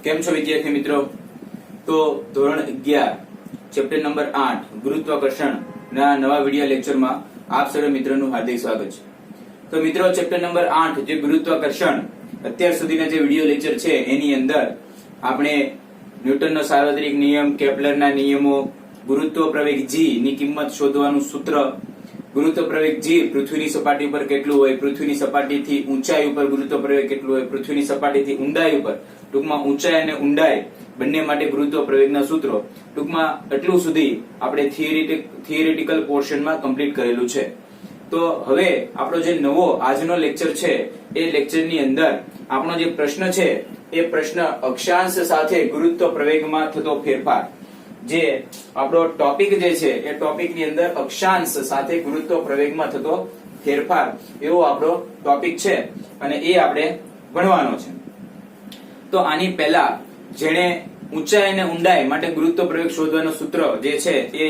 કેમ છો વિદ્યાર્થી મિત્રો? તો ધોરણ 11 ચેપ્ટર નંબર 8 ગુરુત્વાકર્ષણ ના નવા વિડિયો લેક્ચરમાં આપ સર્વ મિત્રોનું હાર્દિક સ્વાગત છે. તો મિત્રો ચેપ્ટર નંબર 8 જે ગુરુત્વાકર્ષણ અત્યાર સુધીના જે વિડિયો લેક્ચર છે એની અંદર આપણે ન્યૂટનનો સાર્વત્રિક નિયમ, કેપ્લરના નિયમો, ગુરુત્વ પ્રવેગ g ની કિંમત શોધવાનું સૂત્ર, ગુરુત્વ પ્રવેગ g પૃથ્વીની સપાટી ઉપર કેટલું હોય, પૃથ્વીની સપાટીથી ઊંચાઈ ઉપર ગુરુત્વ પ્રવેગ કેટલું હોય, પૃથ્વીની સપાટીથી ઊંડાઈ ઉપર, ટૂંકમાં ઊંચાઈ અને ઊંડાઈ બંને માટે ગુરુત્વ પ્રવેગના સૂત્રો, ટૂંકમાં એટલું સુધી આપણે થિયરિટિકલ પોર્શનમાં કમ્પ્લીટ કરેલું છે. તો હવે આપણો જે નવો આજનો લેક્ચર છે એ લેક્ચરની અંદર આપણો જે પ્રશ્ન છે એ પ્રશ્ન અક્ષાંશ સાથે ગુરુત્વ પ્રવેગમાં થતો ફેરફાર, જે આપણો ટોપિક જે છે એ ટોપિકની અંદર અક્ષાંશ સાથે ગુરુત્વ પ્રવેગમાં થતો ફેરફાર એવો આપણો ટોપિક છે અને એ આપણે ભણવાનો છે. તો આની પહેલા જેણે ઊંચાઈ અને ઊંડાઈ માટે ગુરુત્વ પ્રવેગ શોધવાનું સૂત્ર જે છે એ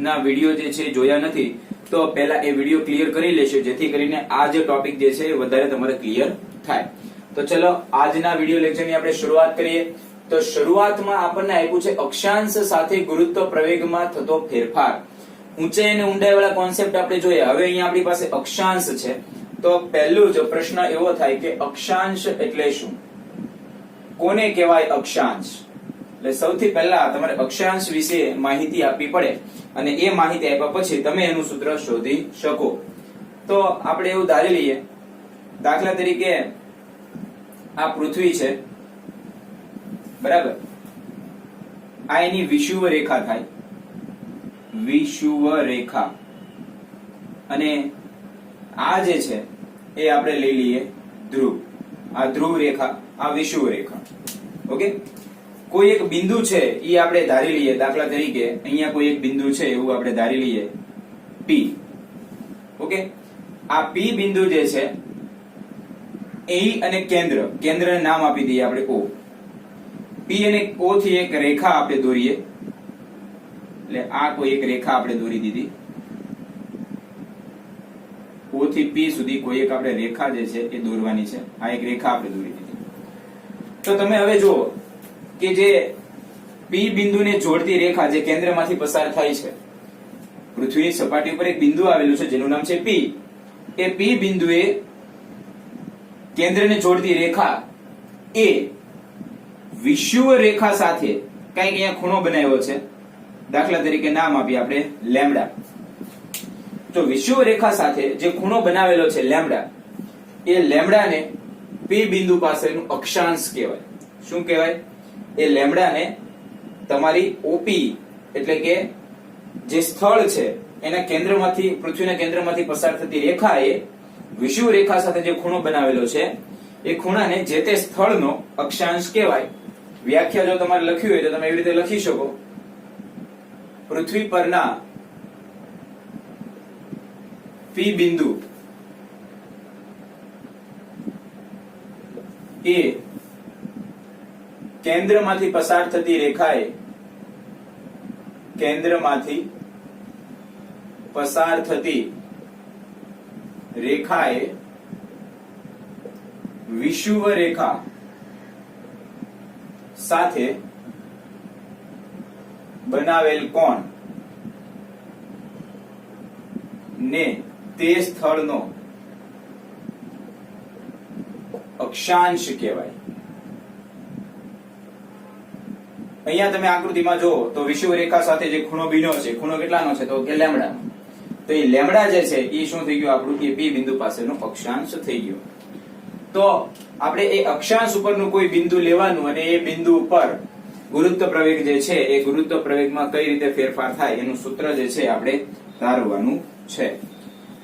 ના વિડિયો જે છે જોયા નથી તો પહેલા એ વિડિયો ક્લિયર કરી લેશો, જેથી કરીને આ જે ટોપિક જે છે એ વધારે તમારે ક્લિયર થાય. તો ચલો આજના વિડિયો લેક્ચરની આપણે શરૂઆત કરીએ. તો શરૂઆતમાં આપણને આપ્યું છે અક્ષાંશ સાથે ગુરુત્વ પ્રવેગમાં થતો ફેરફાર. ઊંચાઈ અને ઊંડાઈ વાળા કોન્સેપ્ટ આપણે જોયા. હવે અહીંયા આપણી પાસે અક્ષાંશ છે. તો પહેલું જ પ્રશ્ન એવો થાય કે અક્ષાંશ એટલે શું, કોને કહેવાય અક્ષાંશ? એટલે સૌથી પહેલા તમારે અક્ષાંશ વિશે માહિતી આપવી પડે અને એ માહિતી આપ્યા પછી તમે એનું સૂત્ર શોધી શકો. તો આપણે એવું ધારી લઈએ, દાખલા તરીકે આ પૃથ્વી છે, બરાબર, આ એની વિષુવ રેખા થાય, વિષુવ રેખા, અને આ જે છે એ આપણે લઈ લઈએ ધ્રુવ, આ ધ્રુવ રેખા, આ વિષુવ રેખા. ઓકે, કોઈ એક બિંદુ છે એ આપણે ધારી લઈએ, દાખલા તરીકે અહીંયા કોઈ એક બિંદુ છે એવું આપણે ધારી લઈએ P. ઓકે, આ P બિંદુ જે છે એ અને કેન્દ્રને નામ આપી દઈએ આપણે O. P અને O થી એક રેખા આપણે દોરીએ, એટલે આ કોઈ એક રેખા આપણે દોરી દીધી. O થી P સુધી કોઈ એક આપણે રેખા જે છે એ દોરવાની છે. આ એક રેખા આપણે દોરી દીધી. તો તમે હવે જુઓ કે જે P બિંદુને જોડતી રેખા જે કેન્દ્રમાંથી પસાર થાય છે, પૃથ્વીની સપાટી ઉપર એક બિંદુ આવેલું છે જેનું નામ છે P. એ P બિંદુએ કેન્દ્રને જોડતી રેખા એ વિષુવ રેખા સાથે કઈક અહીંયા ખૂણો બનાવ્યો છે, દાખલા તરીકે નામ આપીએ આપણે લેમ્ડા. તો વિષુવ રેખા સાથે જે ખૂણો બનાવેલો છે લેમ્ડા, એ લેમ્ડાને P બિંદુ પાસેનું અક્ષાંશ કહેવાય. શું કહેવાય? એ લેમ્ડાને તમારી OP એટલે કે જે સ્થળ છે એના કેન્દ્રમાંથી, પૃથ્વીના કેન્દ્રમાંથી પસાર થતી રેખા એ વિષુવ રેખા સાથે જે ખૂણો બનાવેલો છે એ ખૂણાને જે તે સ્થળનો અક્ષાંશ કહેવાય. વ્યાખ્યા જો તમારે લખવી હોય તો તમે એવી રીતે લખી શકો, પૃથ્વી પરના P બિંદુ એ કેન્દ્રમાંથી પસાર થતી રેખાએ, કેન્દ્રમાંથી પસાર થતી રેખાએ વિષુવ રેખા સાથે બનાવેલ કોણ ને તે સ્થળનો અક્ષાંશ કહેવાય. અહીંયા તમે આકૃતિમાં જો તો વિષુવ રેખા સાથે જે ખૂણો બન્યો છે, ખૂણો કેટલાનો છે? તો કે લેમ્ડા. તો એ લેમ્ડા જે છે એ શું થઈ ગયું? આપણું એ P બિંદુ પાસેનો અક્ષાંશ થઈ ગયો. તો આપણે એ અક્ષાંશ ઉપરનું કોઈ બિંદુ લેવાનું અને એ બિંદુ ઉપર ગુરુત્વ પ્રવેગ જે છે એ ગુરુત્વ પ્રવેગમાં કઈ રીતે ફેરફાર થાય એનું સૂત્ર જે છે આપણે ધારવાનું છે.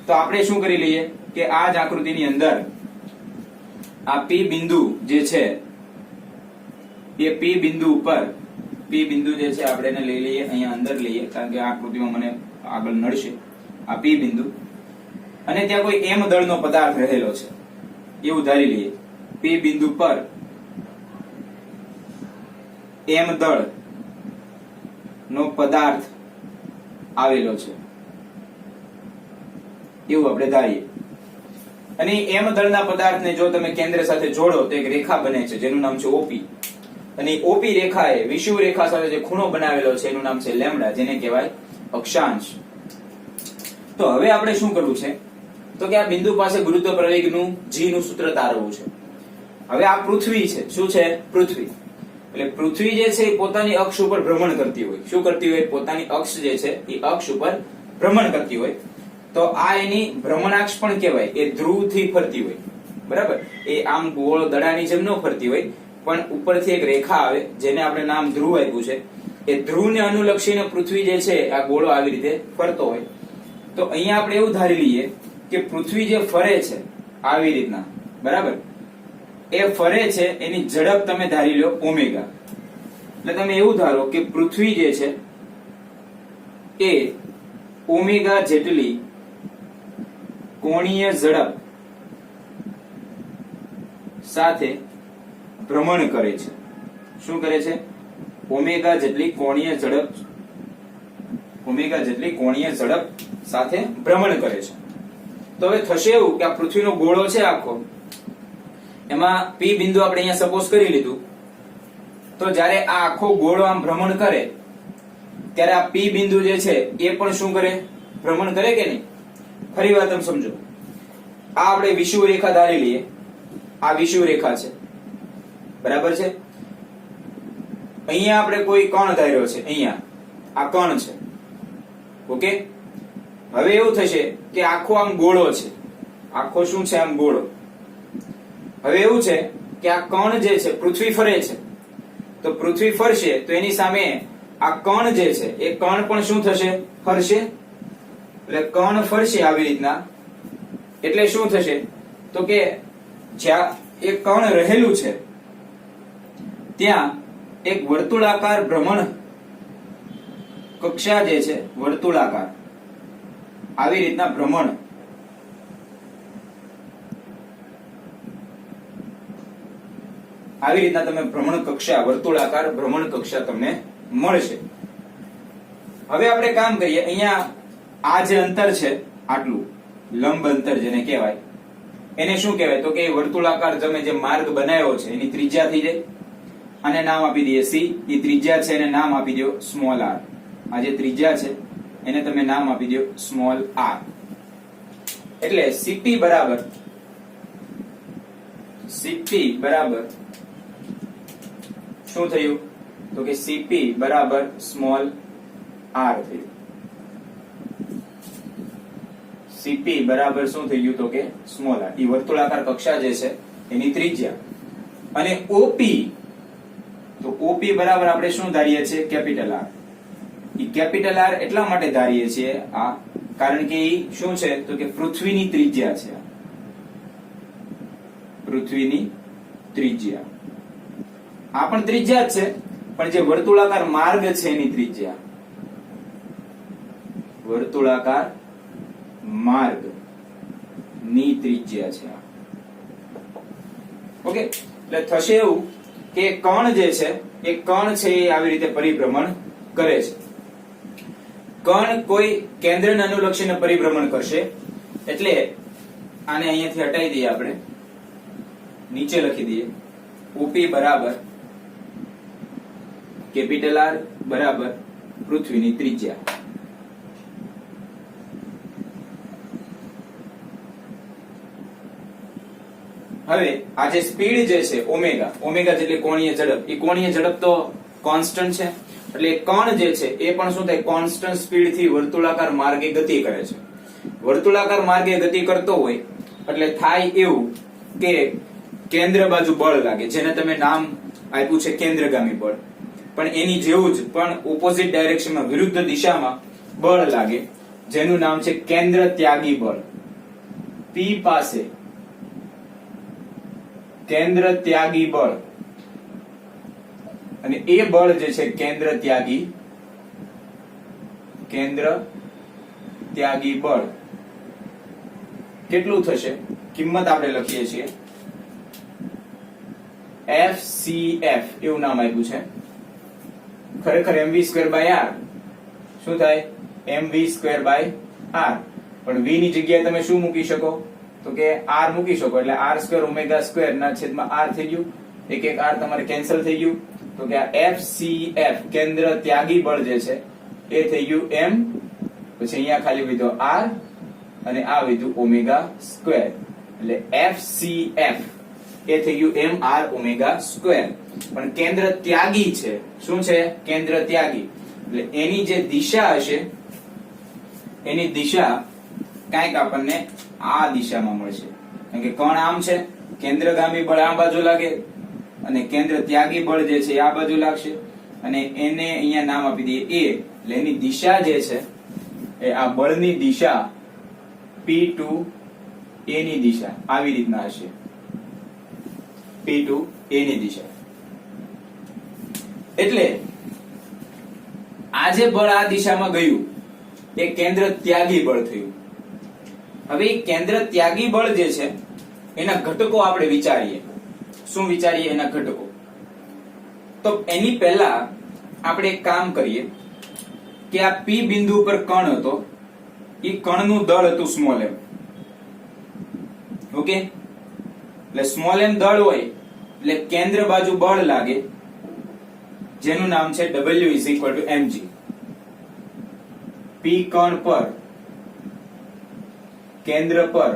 તો આપણે શું કરી લઈએ કે આ જ આકૃતિની અંદર આ P બિંદુ જે છે એ P બિંદુ ઉપર, P બિંદુ જે છે આપણે એને લઈ લઈએ, અહીંયા અંદર લઈએ કારણ કે આ આકૃતિમાં મને આગળ નડશે. આ P બિંદુ અને ત્યાં કોઈ M દળનો પદાર્થ રહેલો છે એવું ધારી લઈએ. P બિંદુ પર M દળ નો પદાર્થ આવેલો છે એવું આપણે ધારીએ. અને એમ દળના પદાર્થને જો તમે કેન્દ્ર સાથે જોડો તો એક રેખા બને છે જેનું નામ છે OP. અને ઓપી રેખાએ વિષુવ રેખા સાથે જે ખૂણો બનાવેલો છે એનું નામ છે લેમ્ડા, જેને કહેવાય અક્ષાંશ. તો હવે આપણે શું કરવું છે તો કે આ બિંદુ પાસે ગુરુત્વ પ્રવેગનું g નું સૂત્ર તારવવું છે. હવે આ પૃથ્વી છે. શું છે? પૃથ્વી. એટલે પૃથ્વી જે છે એ પોતાની અક્ષ ઉપર ભ્રમણ કરતી હોય. શું કરતી હોય? પોતાની અક્ષ જે છે એ અક્ષ ઉપર ભ્રમણ કરતી હોય. તો આ એની ભ્રમણાક્ષ પણ કહેવાય. એ ધ્રુવથી ફરતી હોય. બરાબર? એ આમ ગોળ દડાની જેમ ન ફરતી હોય, પણ ઉપરથી એક રેખા આવે જેને આપણે નામ ધ્રુવ આપ્યું છે. એ ધ્રુવને અનુલક્ષીને પૃથ્વી જે છે આ ગોળો આવી રીતે ફરતો હોય. તો અહીંયા આપણે એવું ધારી લઈએ કે પૃથ્વી જે ફરે છે આવી રીતના, બરાબર, એ ફરે છે એની ઝડપ તમે ધારી લો ઓમેગા. એટલે તમે એવું ધારો કે પૃથ્વી જે છે એ ઓમેગા જેટલી કોણીય ઝડપ સાથે ભ્રમણ કરે છે. શું કરે છે? ઓમેગા જેટલી કોણીય ઝડપ સાથે ભ્રમણ કરે છે. તો હવે થશે એવું કે આ પૃથ્વીનો ગોળો છે આખો, એમાં P બિંદુ આપણે અહીંયા સપોઝ કરી લીધું. તો જ્યારે આ આખો ગોળો આમ ભ્રમણ કરે ત્યારે આ P બિંદુ જે છે એ પણ શું કરે? ભ્રમણ કરે કે નહીં? ફરી વાર તમે સમજો. આ આપણે વિષુવ રેખા ધારી લઈએ. આ વિષુવ રેખા છે, બરાબર છે. અહીંયા આપણે કોઈ કણ ધાર્યો છે. અહીંયા આ કણ છે. ઓકે. હવે એવું થશે કે આખો આમ ગોળો છે. આખો શું છે? આમ ગોળો. હવે એવું છે કે આ કણ જે છે પૃથ્વી ફરે છે. તો પૃથ્વી ફરશે તો એની સામે આ કણ જે છે એ કણ પણ શું થશે? ફરશે. એટલે કણ ફરશે આવી રીતના. એટલે શું થશે તો કે જ્યાં એક કણ રહેલું છે ત્યાં એક વર્તુળાકાર ભ્રમણ કક્ષા જે છે, વર્તુળાકાર આવી રીતના ભ્રમણ આવી રીતના તમે ભ્રમણ કક્ષા, વર્તુળાકાર ભ્રમણ કક્ષા તમને મળશે. હવે આપણે કામ કરીએ. અહીંયા આ જે અંતર છે આટલું લંબ અંતર જેને કહેવાય, એને શું કહેવાય તો કે વર્તુળાકાર તમે જે માર્ગ બનાવ્યો છે એની ત્રિજ્યા થઈ જાય. આને નામ આપી દઈએ c. એ ત્રિજ્યા છે એને નામ આપી દો સ્મોલ r. આ જે ત્રિજ્યા છે એને તમે નામ આપી દો સ્મોલ r. એટલે cp બરાબર શું થયું તો કે cp બરાબર સ્મોલ r થયું. cp બરાબર શું થઈ ગયું તો કે સ્મોલ r. એ વર્તુળાકાર કક્ષા જે છે એની ત્રિજ્યા. અને OP, તો OP બરાબર આપણે શું ધારીએ છીએ? Capital R. એ કેપિટલ R એટલા માટે ધારીએ છીએ આ કારણ કે એ શું છે તો કે પૃથ્વીની ત્રિજ્યા છે. પૃથ્વીની ત્રિજ્યા. આ પણ ત્રિજ્યા જ છે, પણ જે વર્તુળાકાર માર્ગ છે એની ત્રિજ્યા. વર્તુળાકાર માર્ગ ની ત્રિજ્યા છે. ઓકે. એટલે થશે એવું કે કણ જે છે એ કણ છે એ આવી રીતે પરિભ્રમણ કરે છે. કણ કોઈ કેન્દ્રને અનુલક્ષીને પરિભ્રમણ કરશે. એટલે આને અહીંયાથી હટાવી દઈએ, આપણે નીચે લખી દઈએ OP બરાબર કેપિટલ R બરાબર પૃથ્વીની ત્રિજ્યા. હવે આ જે સ્પીડ જે છે ઓમેગા જેટલી કોણીય ઝડપ, એ કોણીય ઝડપ તો કોન્સ્ટન્ટ છે. એટલે કણ જે છે એ પણ શું થાય? કોન્સ્ટન્ટ સ્પીડ થી વર્તુળાકાર માર્ગે ગતિ કરે છે. વર્તુળાકાર માર્ગે ગતિ કરતો હોય એટલે થાય એવું કે કેન્દ્ર બાજુ બળ લાગે, જેને તમે નામ આપ્યું છે કેન્દ્રગામી બળ. પણ એની જેવું જ પણ ઓપોઝિટ ડાયરેક્શનમાં, વિરુદ્ધ દિશામાં બળ લાગે, જેનું નામ છે કેન્દ્ર ત્યાગી બળ. P પાસે કેન્દ્ર ત્યાગી બળ, અને એ બળ જે છે કેન્દ્ર ત્યાગી બળ કેટલું થશે? કિંમત આપણે લખીએ છીએ FCF, એવું નામ આપ્યું છે. ખરેખર mv²/r શું થાય? mv²/r. પણ v ની જગ્યાએ તમે શું મૂકી શકો તો કે r મૂકી શકો. એટલે r² ω² ના છેદમાં r થઈ ગયું. એક r તમારે કેન્સલ થઈ ગયું. તો કે આ FCF કેન્દ્ર ત્યાગી બળ જે છે એ થઈ ગયું m, પછી અહીંયા ખાલી વધ્યો r અને આ વધ્યું ઓમેગા સ્ક્વેર, એટલે FCF એ થઈ ગયું mr ઓમેગા સ્ક્વેર. પણ કેન્દ્ર ત્યાગી છે. શું છે? કેન્દ્ર ત્યાગી, એટલે એની જે દિશા હશે એની દિશા કંઈક આપણને આ દિશામાં મળશે, કારણ કે કણ આમ છે, કેન્દ્રગામી બળ આ બાજુ લાગે અને કેન્દ્ર ત્યાગી બળ જે છે આ બાજુ લાગશે, અને એને અહીંયા નામ આપી દઈએ a, એટલે એની દિશા જે છે એ આ બળની દિશા P to a ની દિશા આવી રીતના હશે. P to a ની દિશા, એટલે આ જે બળ આ દિશામાં ગયું એ કેન્દ્ર ત્યાગી બળ થયું. હવે કેન્દ્ર ત્યાગી બળ જે છે એના ઘટકો આપણે વિચારીએ. શું વિચારીએ? એના ઘટકો. તો એની પહેલા આપણે એક કામ કરીએ કે આ P બિંદુ પર કણ હતો, એ કણનું દળ હતું સ્મોલ m. ઓકે, એટલે સ્મોલ m દળ હોય એટલે કેન્દ્ર બાજુ બળ લાગે, જેનું નામ છે W = mg. P કણ પર કેન્દ્ર પર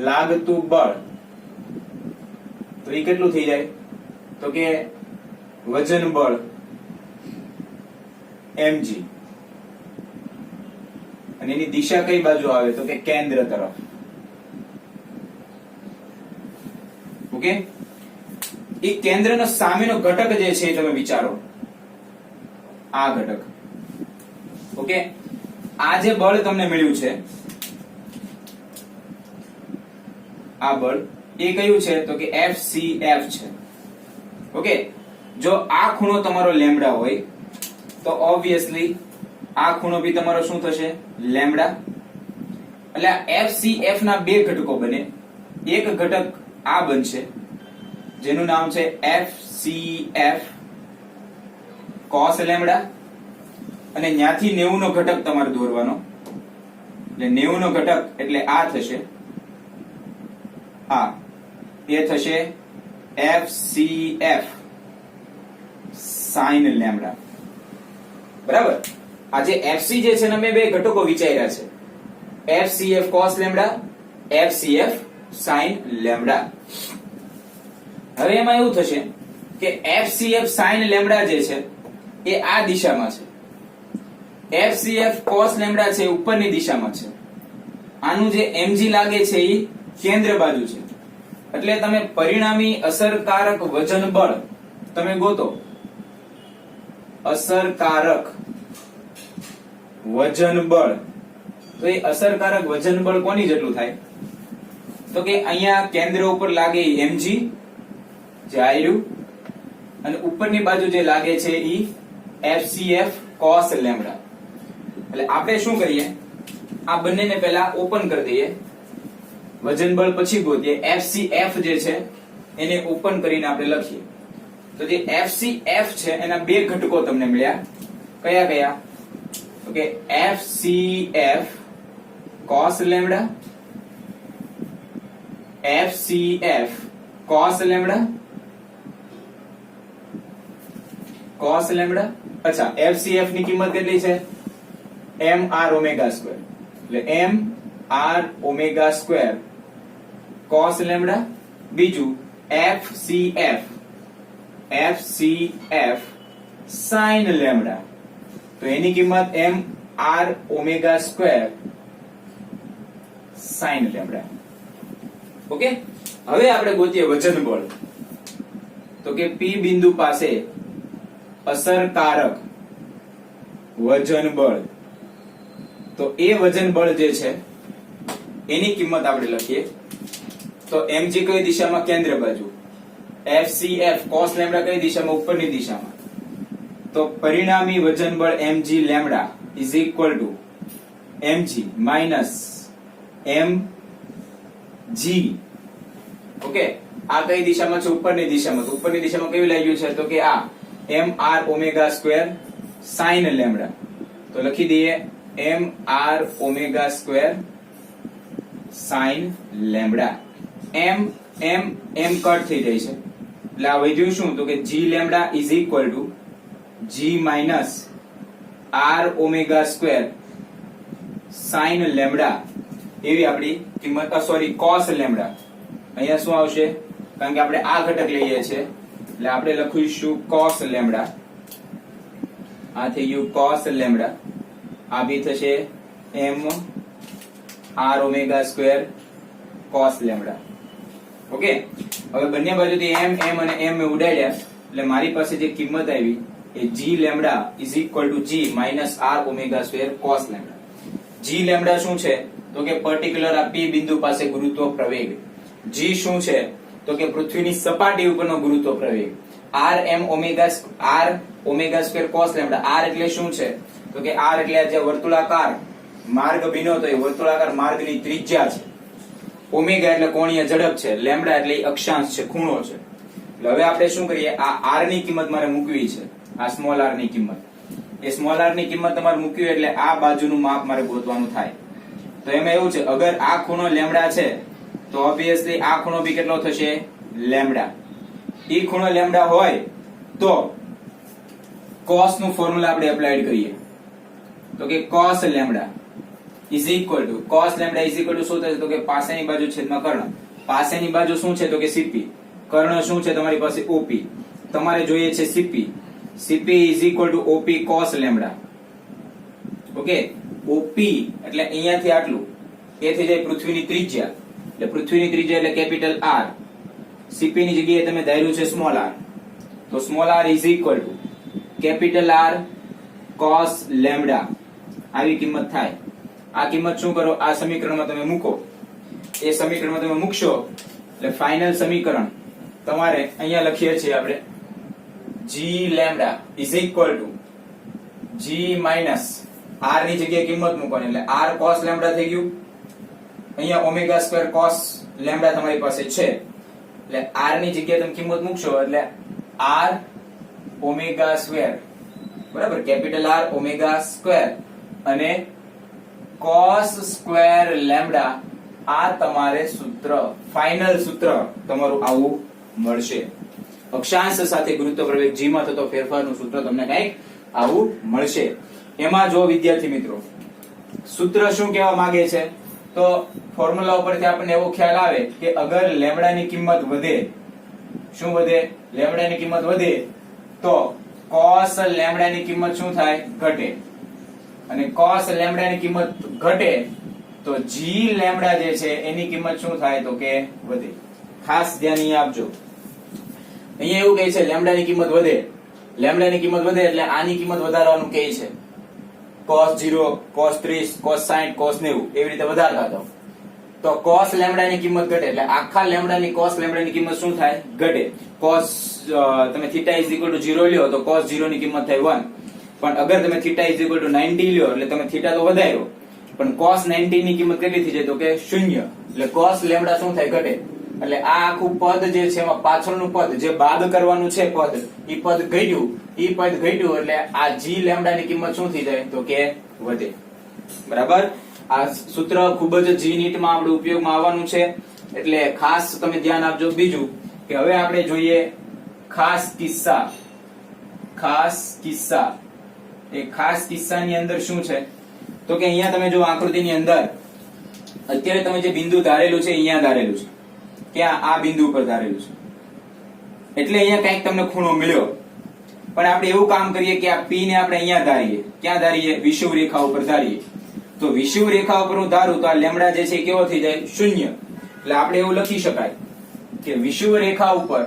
લાગતું બળ, તો એ કેટલું થઈ જાય? તો કે વજન બળ mg, અને એની દિશા કઈ બાજુ આવે? તો કે કેન્દ્ર તરફ. ઓકે, એ કેન્દ્રનો સામેનો ઘટક જે છે તમે વિચારો, આ ઘટક. ઓકે, આ જે બળ તમને મળ્યું છે, આ બળ એ કયું છે? તો કે FCF છે. ઓકે, જો આ ખૂણો તમારો લેમ્ડા હોય તો ઓબ્વિયસલી આ ખૂણો બી તમારો શું થશે? લેમ્ડા. એટલે આ FCF ના બે ઘટકો બને. એક ઘટક આ બનશે જેનું નામ છે FCF cos લેમ્ડા, અને ન્યાથી 90 નો ઘટક તમારે દોરવાનો, એટલે 90 નો ઘટક એટલે આ થશે, આ એ થશે FCF sin લેમ્ડા. બરાબર? આ જે FC જે છે ને, મેં બે ઘટકો વિચાર્યા છે, FCF cos lambda, FCF sin lambda. હવે એમાં એવું થશે કે FCF sin લેમ્ડા જે છે એ આ દિશામાં છે, FCF cos લેમ્ડા છે ઉપરની દિશામાં છે, આનું જે mg લાગે છે એ કેન્દ્ર બાજુ છે. એટલે તમે પરિણામી અસરકારક વજન બળ તમે ગોતો. અસરકારક વજન બળ, તો એ અસરકારક વજન બળ કોની જેટલું થાય? તો કે અહીંયા કેન્દ્ર ઉપર લાગે mg જે આયરું, અને ઉપરની બાજુ જે લાગે છે ઈ FCF cos લેમ્ડા. એટલે આપણે શું કરીએ, આ બંનેને પહેલા ઓપન કરી દઈએ, વજન બળ પછી ગોતીએ. FCF જે છે એને ઓપન કરીને આપણે લખીએ. તો જે FCF છે એના બે ઘટકો તમને મળ્યા. કયા કયા? તો કે FCF cos lambda, FCF cos lambda, cos lambda. અચ્છા, FCF ની કિંમત કેટલી છે? mr ઓમેગા સ્ક્વેર, એટલે mr omega square cos lambda. બીજું FCF sin લેમ્ડા, તો એની કિંમત mr omega square sin lambda. Okay, હવે આપણે ગોતીએ વજન બળ. તો કે P બિંદુ પાસે અસરકારક વજન બળ, તો એ વજન બળ જે છે એની કિંમત આપણે લખીએ. તો mg કઈ દિશામાં? કેન્દ્ર બાજુ. FCF cos લેમ્ડા કઈ દિશામાં? ઉપરની દિશામાં. તો પરિણામી વજન બળ mg lambda is equal to mg minus mg. Okay, આ કઈ દિશામાં છે? ઉપરની દિશામાં. તો ઉપરની દિશામાં કેવી લાગ્યું છે? તો કે આ mr omega square sin lambda. તો લખી દઈએ mr omega square sin lambda. m m m cut થઈ જાય છે, એટલે આ વધ્યું શું તો કે g lambda is equal to g minus r omega square sin lambda એવી આપણી કિંમત સોરી cos લેમ્ડા. અહીંયા શું આવશે કારણ કે આપણે આ ઘટક લઈએ છીએ એટલે આપણે લખીશું cos લેમ્ડા. આ થઈ ગયું cos લેમ્ડા. આ બી થશે m r omega square cos lambda. Okay, હવે બંને બાજુથી m અને m ઉડાડ્યા એટલે મારી પાસે જે કિંમત આવી એ g lambda is equal to g minus r omega square cos lambda. g lambda શું છે તો કે પર્ટિક્યુલર આ p બિંદુ પાસે ગુરુત્વ પ્રવેગ. g શું છે તો કે પૃથ્વીની સપાટી ઉપરનો ગુરુત્વ પ્રવેગ. r omega square cos lambda. r એટલે શું છે તો કે r એટલે જે વર્તુળાકાર માર્ગ બન્યો તો એ વર્તુળાકાર માર્ગની ત્રિજ્યા છે. ઓમેગા એટલે કોણીય ઝડપ છે. લેમ્ડા એટલે અક્ષાંશ છે, ખૂણો છે. એટલે હવે આપણે શું કરીએ, આ r ની કિંમત મારે મૂકવી છે, આ સ્મોલ r ની કિંમત. એ સ્મોલ r ની કિંમત તમારે મૂકવી એટલે આ બાજુનું માપ મારે ગોતવાનું થાય. તો એમાં એવું છે, અગર આ ખૂણો લેમ્ડા છે તો ઓબ્વિયસલી આ ખૂણો બી કેટલો થશે લેમ્ડા. ઈ ખૂણો લેમ્ડા હોય તો cos નું ફોર્મ્યુલા આપણે એપ્લાઈડ કરીએ તો કે cos lambda is equal to cos lambda is equal to શું થશે તો કે પાસેની બાજુ છેદમાં કર્ણ. પાસેની બાજુ શું છે તો કે CP. કર્ણ શું છે તમારી પાસે OP. તમારે જોઈએ છે CP. CP is equal to OP cos lambda. Okay, OP એટલે અહીંયાથી આટલું એ થઈ જાય પૃથ્વીની ત્રિજ્યા. એટલે પૃથ્વીની ત્રિજ્યા એટલે કેપિટલ R. CP ની જગ્યાએ તમે ધાર્યું છે સ્મોલ r. તો small r is equal to capital R cos lambda. આવી કિંમત થાય. આ કિંમત શું કરો, આ સમીકરણમાં તમે મૂકો. એ સમીકરણમાં તમે મૂકશો એટલે ફાઇનલ સમીકરણ તમારે અહીંયા લખીએ છીએ આપણે g lambda is equal to g minus r ની જગ્યાએ કિંમત મૂકવાની એટલે r cos લેમ્ડા થઈ ગયું. અહીંયા ઓમેગા સ્ક્વેર cos લેમ્ડા તમારી પાસે છે એટલે r ની જગ્યાએ તમે કિંમત મૂકશો એટલે r ઓમેગા સ્ક્વેર બરાબર, કેપિટલ R ઓમેગા સ્ક્વેર અને cos સ્ક્વેર લેમ્ડા. આ તમારે સૂત્ર, ફાઇનલ સૂત્ર તમારું આવું મળશે. અક્ષાંશ સાથે ગુરુત્વ પ્રવેગ g માં થતો ફેરફારનું સૂત્ર તમને કંઈક આવું મળશે. એમાં જો વિદ્યાર્થી મિત્રો સૂત્ર શું કહેવા માંગે છે તો ફોર્મ્યુલા ઉપરથી આપણને એવો ખ્યાલ આવે કે અગર લેમ્ડાની કિંમત વધે, શું વધે, લેમ્ડાની કિંમત વધે તો cos લેમ્ડાની કિંમત શું થાય, ઘટે. અને cos લેમ્ડાની કિંમત ઘટે તો g લેમ્ડા જે છે એની કિંમત શું થાય તો કે વધે. ખાસ ધ્યાન અહીંયા આપજો. અહીંયા એવું કહે છે લેમ્ડાની કિંમત વધે. લેમ્ડાની કિંમત વધે એટલે આની કિંમત વધારવાનું કહે છે. cos 0, cos 30, cos 60, cos 90 એવી રીતે વધારતા જાઓ. તો cos લેમ્ડાની કિંમત ઘટે એટલે આખા લેમ્ડાની cos લેમ્ડાની કિંમત શું થાય, ઘટે. cos તમે θ 0 લ્યો તો cos 0 ની કિંમત થાય 1. પણ અગર તમે θ 90 લ્યો એટલે તમે θ તો વધાર્યો પણ cos 90 ની કિંમત કેટલી થઈ જાય તો કે 0. એટલે cos લેમ્ડા શું થાય, ઘટે. એટલે આ આખું પદ જે છે એમાં પાછળનું પદ જે બાદ કરવાનું છે પદ, ઈ પદ ઘટ્યું, ઈ પદ ઘટ્યું એટલે આ g લેમ્ડા ની કિંમત શું થઈ જાય તો કે વધે. બરાબર, આ સૂત્ર ખૂબ જ g નીટ માં આપણે ઉપયોગમાં આવવાનું છે એટલે ખાસ તમે ધ્યાન આપજો. બીજું કે હવે આપણે જોઈએ ખાસ કિસ્સા. ખાસ કિસ્સા, એ ખાસ કિસ્સાની અંદર શું છે તો કે અહીંયા તમે જો આકૃતિની અંદર અત્યારે તમે જે બિંદુ ધારેલું છે અહીંયા ધારેલું છે, ક્યાં, આ બિંદુ ઉપર ધારેલું છે. એટલે અહીંયા કંઈક તમને ખૂણો મળ્યો પણ આપણે એવું કામ કરીએ કે આ P ને આપણે અહીંયા ધારીએ. ક્યાં ધારીએ, વિષુવ રેખા ઉપર ધારીએ. તો વિષુવ રેખા ઉપર હું ધારું તો આ લેમ્ડા જે છે કેવો થઈ જાય, 0. એટલે આપણે એવું લખી શકાય કે વિષુવ રેખા ઉપર,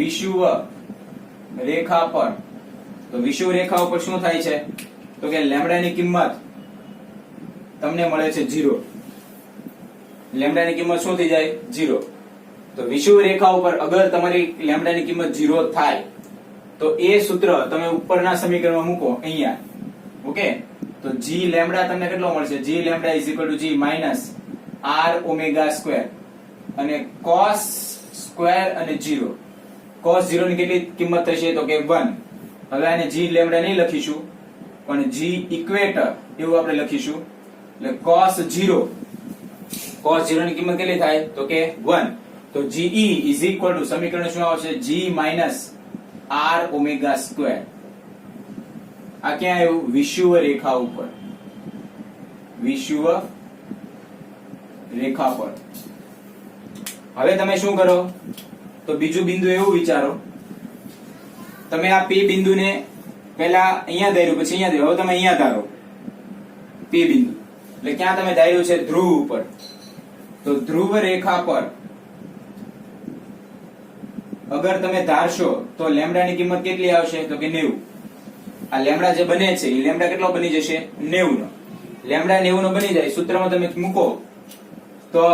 વિષુવ રેખા પર, તો વિષુવ રેખા ઉપર શું થાય છે તો કે લેમ્ડાની કિંમત તમને મળે છે 0. લેમ્ડાની કિંમત શું થઈ જાય, 0. તો વિષુવ રેખા ઉપર અગર તમારી લેમ્ડાની કિંમત 0 થાય તો એ સૂત્ર તમે ઉપરના સમીકરણમાં મૂકો અહીંયા. ઓકે, તો g લેમ્ડા તમને કેટલો મળશે, g lambda is equal to g minus r omega square અને cos સ્ક્વેર અને 0. cos 0 ની કેટલી કિંમત થશે તો કે 1. હવે આને g લેમ્ડા નહીં લખીશું પણ g ઇક્વેટર એવું આપણે લખીશું. એટલે cos 0 ની કિંમત કેટલી થાય તો કે 1. તો GE ઇઝ ઇક્વલ ટુ સમીકરણ શું આવશે? G minus R omega square. આ ક્યાં આવ્યું? વિષુવ રેખા ઉપર, વિષુવ રેખા પર. હવે તમે શું કરો? તો બીજું બિંદુ એવું વિચારો, તમે આ P બિંદુને પહેલા અહીંયા ધાર્યું, પછી અહીંયા ધાર્યું, હવે તમે અહીંયા ધારો P બિંદુ. એટલે ક્યાં તમે ધાર્યું છે? ધ્રુવ ઉપર. તો ધ્રુવ રેખા પર અગર તમે ધારશો તો લેમ્ડાની કિંમત કેટલી આવશે? તો કે 90. આ લેમ્ડા જે બને છે એ લેમ્ડા કેટલો બની જશે? 90 નો. લેમ્ડા 90 નો બની જાય, સૂત્રમાં તમે મૂકો તો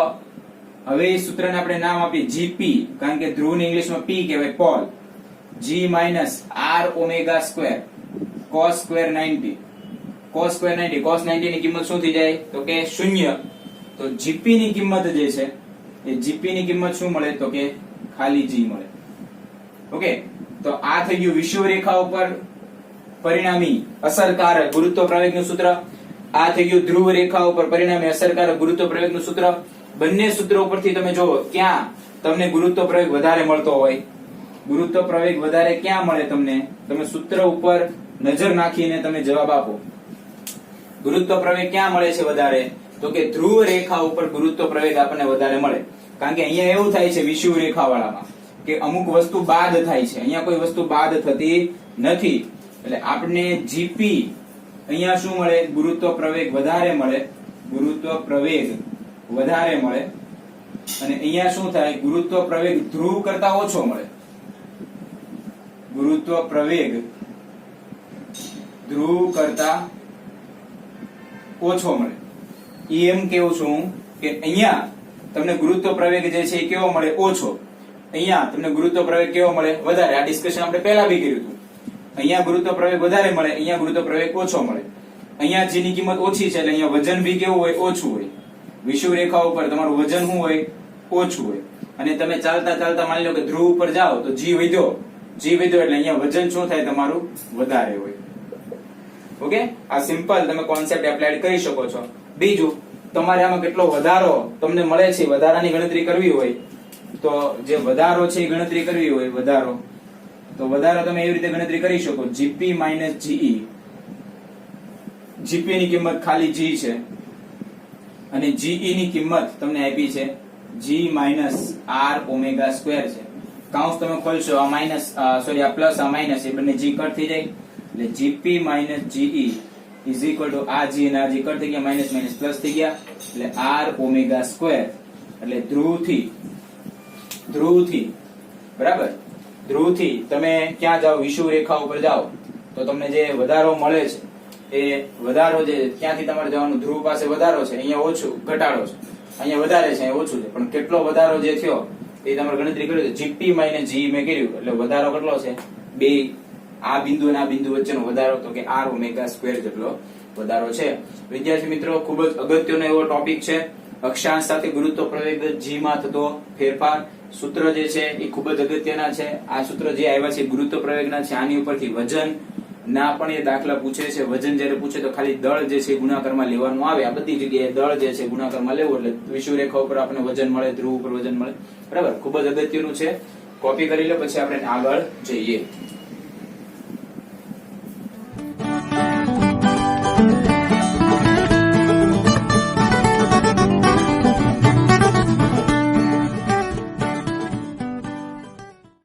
હવે એ સૂત્રને આપણે નામ આપીએ GP, કારણ કે ધ્રુવને ઇંગ્લિશમાં P કહેવાય, pole. G minus R omega square cos square 90. cos square 90, cos 90 ની કિંમત શું થઈ જાય? તો કે 0. તો GP ની કિંમત જે છે એ GP ની કિંમત શું મળે? તો કે ખાલી G મળે. ઓકે, તો આ થઈ ગયું વિષુવ રેખા ઉપર પરિણામી અસરકારક ગુરુત્વ પ્રવેગનું સૂત્ર. આ થઈ ગયું ધ્રુવ રેખા ઉપર પરિણામી અસરકારક ગુરુત્વ પ્રવેગનું સૂત્ર. બંને સૂત્રો ઉપરથી તમે જોવો ક્યાં તમને ગુરુત્વ પ્રવેગ વધારે મળતો હોય. ગુરુત્વ પ્રવેગ વધારે ક્યાં મળે તમને? તમે સૂત્ર ઉપર નજર નાખીને તમે જવાબ આપો. ગુરુત્વ પ્રવેગ ક્યાં મળે છે વધારે? તો કે ધ્રુવ રેખા ઉપર ગુરુત્વ પ્રવેગ આપણને વધારે મળે. કારણ કે અહીંયા એવું થાય છે વિષુવ રેખા વાળામાં કે અમુક વસ્તુ બાદ થાય છે, અહીંયા કોઈ વસ્તુ બાદ થતી નથી. એટલે આપણને GP અહીંયા શું મળે? ગુરુત્વ પ્રવેગ વધારે મળે, ગુરુત્વ પ્રવેગ વધારે મળે. અને અહીંયા શું થાય? ગુરુત્વ પ્રવેગ ધ્રુવ કરતા ઓછો મળે. ગુરુત્વ પ્રવેગ ધ્રુવ કરતા ઓછો મળે. એમ કેવું છું કે અહીંયા તમને ગુરુત્વ પ્રવેગ જે છે એ કેવો મળે? ઓછો. અહીંયા તમને ગુરુત્વ પ્રવેગ કેવો મળે? વધારે. આ ડિસ્કશન આપણે પહેલા બી કર્યું હતું. અહીંયા ગુરુત્વ પ્રવેગ વધારે મળે, અહીંયા ગુરુત્વ પ્રવેગ ઓછો મળે. અહીંયા g ની કિંમત ઓછી છે એટલે અહીંયા વજન બી કેવું હોય? ઓછું હોય. વિષુવ રેખા ઉપર તમારું વજન શું હોય? ઓછું હોય. અને તમે ચાલતા ચાલતા માની લો કે ધ્રુવ ઉપર જાઓ તો g વધ્યો એટલે અહીંયા વજન શું થાય? તમારું વધારે હોય. ઓકે, આ સિમ્પલ તમે કોન્સેપ્ટ એપ્લાય કરી શકો છો. બીજું, તમારે આમાં કેટલો વધારો તમને મળે છે, વધારાની ગણતરી કરવી હોય તો જે વધારો છે એ ગણતરી કરવી હોય, વધારો તમે એવી રીતે ગણતરી કરી શકો. GP minus GE. GP ની કિંમત ખાલી G છે અને GE ની કિંમત તમને આપી છે G minus R omega square છે. કાઉન્સ તમે ખોલશો, આ માઇનસ આ પ્લસ આ માઇનસ એ બંને G કટ થઈ જાય એટલે GP minus GE is equal to આ G અને આ G કટ થઈ ગયા, માઇનસ માઇનસ પ્લસ થઈ ગયા એટલે R ઓમેગા સ્ક્વેર. એટલે ધ્રુવથી બરાબર, ધ્રુવથી તમે ક્યાં જાઓ? વિષુવ રેખા ઉપર જાઓ તો તમને જે વધારો મળે છે એ વધારો જે ક્યાંથી તમારે જવાનું? ધ્રુવ પાસે વધારો છે, અહીંયા ઓછું ઘટાડો છે, અહીંયા વધારે છે, અહીંયા ઓછું છે. પણ કેટલો વધારો જે થયો એ તમારે ગણતરી કરી. GP માઇનસ GE મેં કર્યું એટલે વધારો કેટલો છે? બે આ બિંદુ અને આ બિંદુ વચ્ચેનો વધારો તો કે R ઓમેગા સ્ક્વેર જેટલો વધારો છે. વિદ્યાર્થી મિત્રો, ખૂબ જ અગત્યનો એવો ટોપિક છે. અક્ષાંશ સાથે ગુરુત્વ પ્રવેગ G માં થતો ફેરફાર. સૂત્ર જે છે એ ખૂબ જ અગત્યના છે. આ સૂત્ર જે આવ્યા છે ગુરુત્વ પ્રવેગના છે, આની ઉપરથી વજન ના પણ એ દાખલા પૂછે છે. વજન જ્યારે પૂછે તો ખાલી દળ જે છે ગુણાકારમાં લેવાનું આવે. આ બધી જગ્યાએ દળ જે છે ગુણાકારમાં લેવું એટલે વિષુવ રેખા ઉપર આપણને વજન મળે, ધ્રુવ ઉપર વજન મળે. બરાબર, ખૂબ જ અગત્યનું છે. કોપી કરી લે, પછી આપણે આગળ જઈએ.